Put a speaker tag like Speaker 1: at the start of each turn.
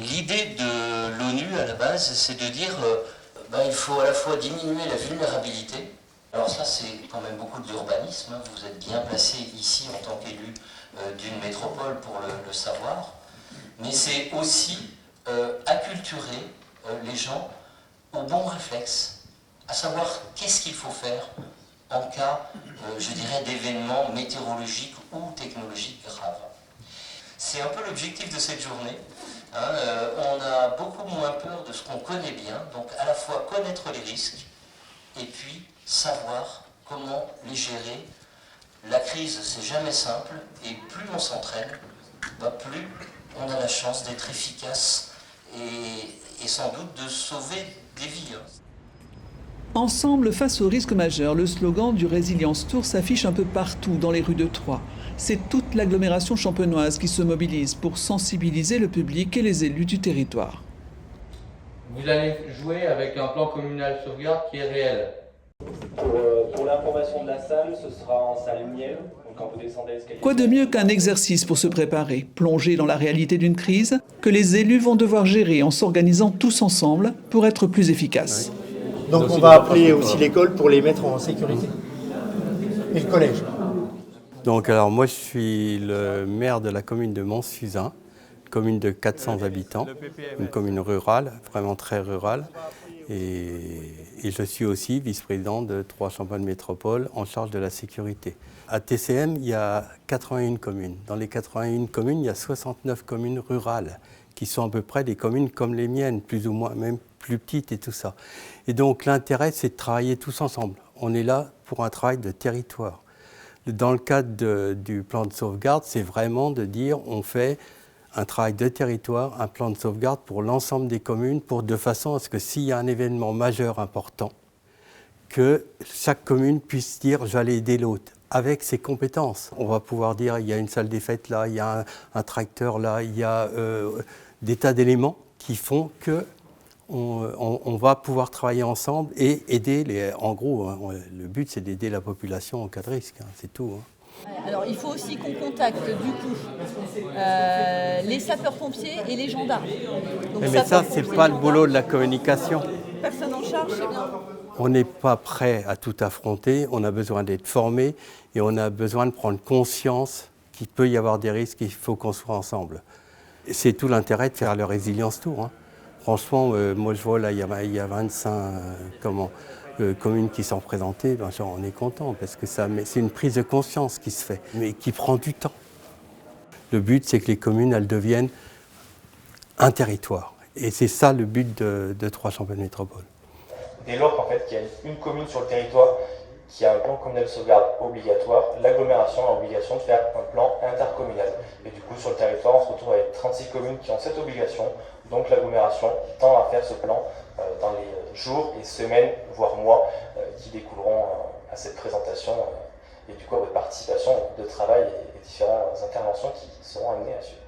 Speaker 1: L'idée de l'ONU à la base, c'est de dire il faut à la fois diminuer la vulnérabilité. Alors ça, c'est quand même beaucoup de l'urbanisme. Vous êtes bien placé ici en tant qu'élu d'une métropole pour le savoir. Mais c'est aussi acculturer les gens au bon réflexe, à savoir qu'est-ce qu'il faut faire en cas, je dirais, d'événements météorologiques ou technologiques graves. C'est un peu l'objectif de cette journée. On a beaucoup moins peur de ce qu'on connaît bien, donc à la fois connaître les risques et puis savoir comment les gérer. La crise, c'est jamais simple, et plus on s'entraîne, plus on a la chance d'être efficace et sans doute de sauver des vies.
Speaker 2: Ensemble face aux risques majeurs, le slogan du Résilience Tour s'affiche un peu partout dans les rues de Troyes. C'est toute l'agglomération champenoise qui se mobilise pour sensibiliser le public et les élus du territoire.
Speaker 3: Vous allez jouer avec un plan communal de sauvegarde qui est réel.
Speaker 4: Pour l'information de la salle, ce sera en salle miel. Donc quand vous descendez l'escalier.
Speaker 2: Quoi de mieux qu'un exercice pour se préparer, plonger dans la réalité d'une crise que les élus vont devoir gérer en s'organisant tous ensemble pour être plus efficaces.
Speaker 5: Donc on va appeler aussi l'école pour les mettre en sécurité. Et le collège.
Speaker 6: Donc alors moi je suis le maire de la commune de Mont-Suzin, commune de 400 habitants, une commune rurale, vraiment très rurale. Et je suis aussi vice-président de Troyes Champagne Métropole en charge de la sécurité. À TCM, il y a 81 communes. Dans les 81 communes, il y a 69 communes rurales qui sont à peu près des communes comme les miennes, plus ou moins, même plus petites et tout ça. Et donc l'intérêt, c'est de travailler tous ensemble. On est là pour un travail de territoire. Dans le cadre du plan de sauvegarde, c'est vraiment de dire on fait un travail de territoire, un plan de sauvegarde pour l'ensemble des communes, de façon à ce que s'il y a un événement majeur important, que chaque commune puisse dire « j'allais aider l'autre » avec ses compétences. On va pouvoir dire il y a une salle des fêtes là, il y a un tracteur là, il y a des tas d'éléments qui font que on va pouvoir travailler ensemble et aider, en gros, le but c'est d'aider la population en cas de risque, c'est tout.
Speaker 7: Alors il faut aussi qu'on contacte du coup les sapeurs-pompiers et les gendarmes. Donc,
Speaker 6: mais ça, c'est pas le boulot de la communication.
Speaker 7: Personne en charge, c'est bien.
Speaker 6: On n'est pas prêt à tout affronter, on a besoin d'être formé et on a besoin de prendre conscience qu'il peut y avoir des risques et qu'il faut qu'on soit ensemble. C'est tout l'intérêt de faire le Résilience Tour. Franchement, moi je vois là, il y a 25 communes qui sont représentées, on est content parce que c'est une prise de conscience qui se fait, mais qui prend du temps. Le but, c'est que les communes, elles deviennent un territoire. Et c'est ça le but de Troyes Champagne Métropole.
Speaker 4: Dès lors qu'en fait, qu'il y a une commune sur le territoire qui a un plan communal de sauvegarde obligatoire, l'agglomération a l'obligation de faire un plan intercommunal. Et du coup, sur le territoire, on se retrouve avec 36 communes qui ont cette obligation. Donc l'agglomération tend à faire ce plan dans les jours et semaines, voire mois, qui découleront à cette présentation et du coup à votre participation de travail et différentes interventions qui seront amenées à suivre.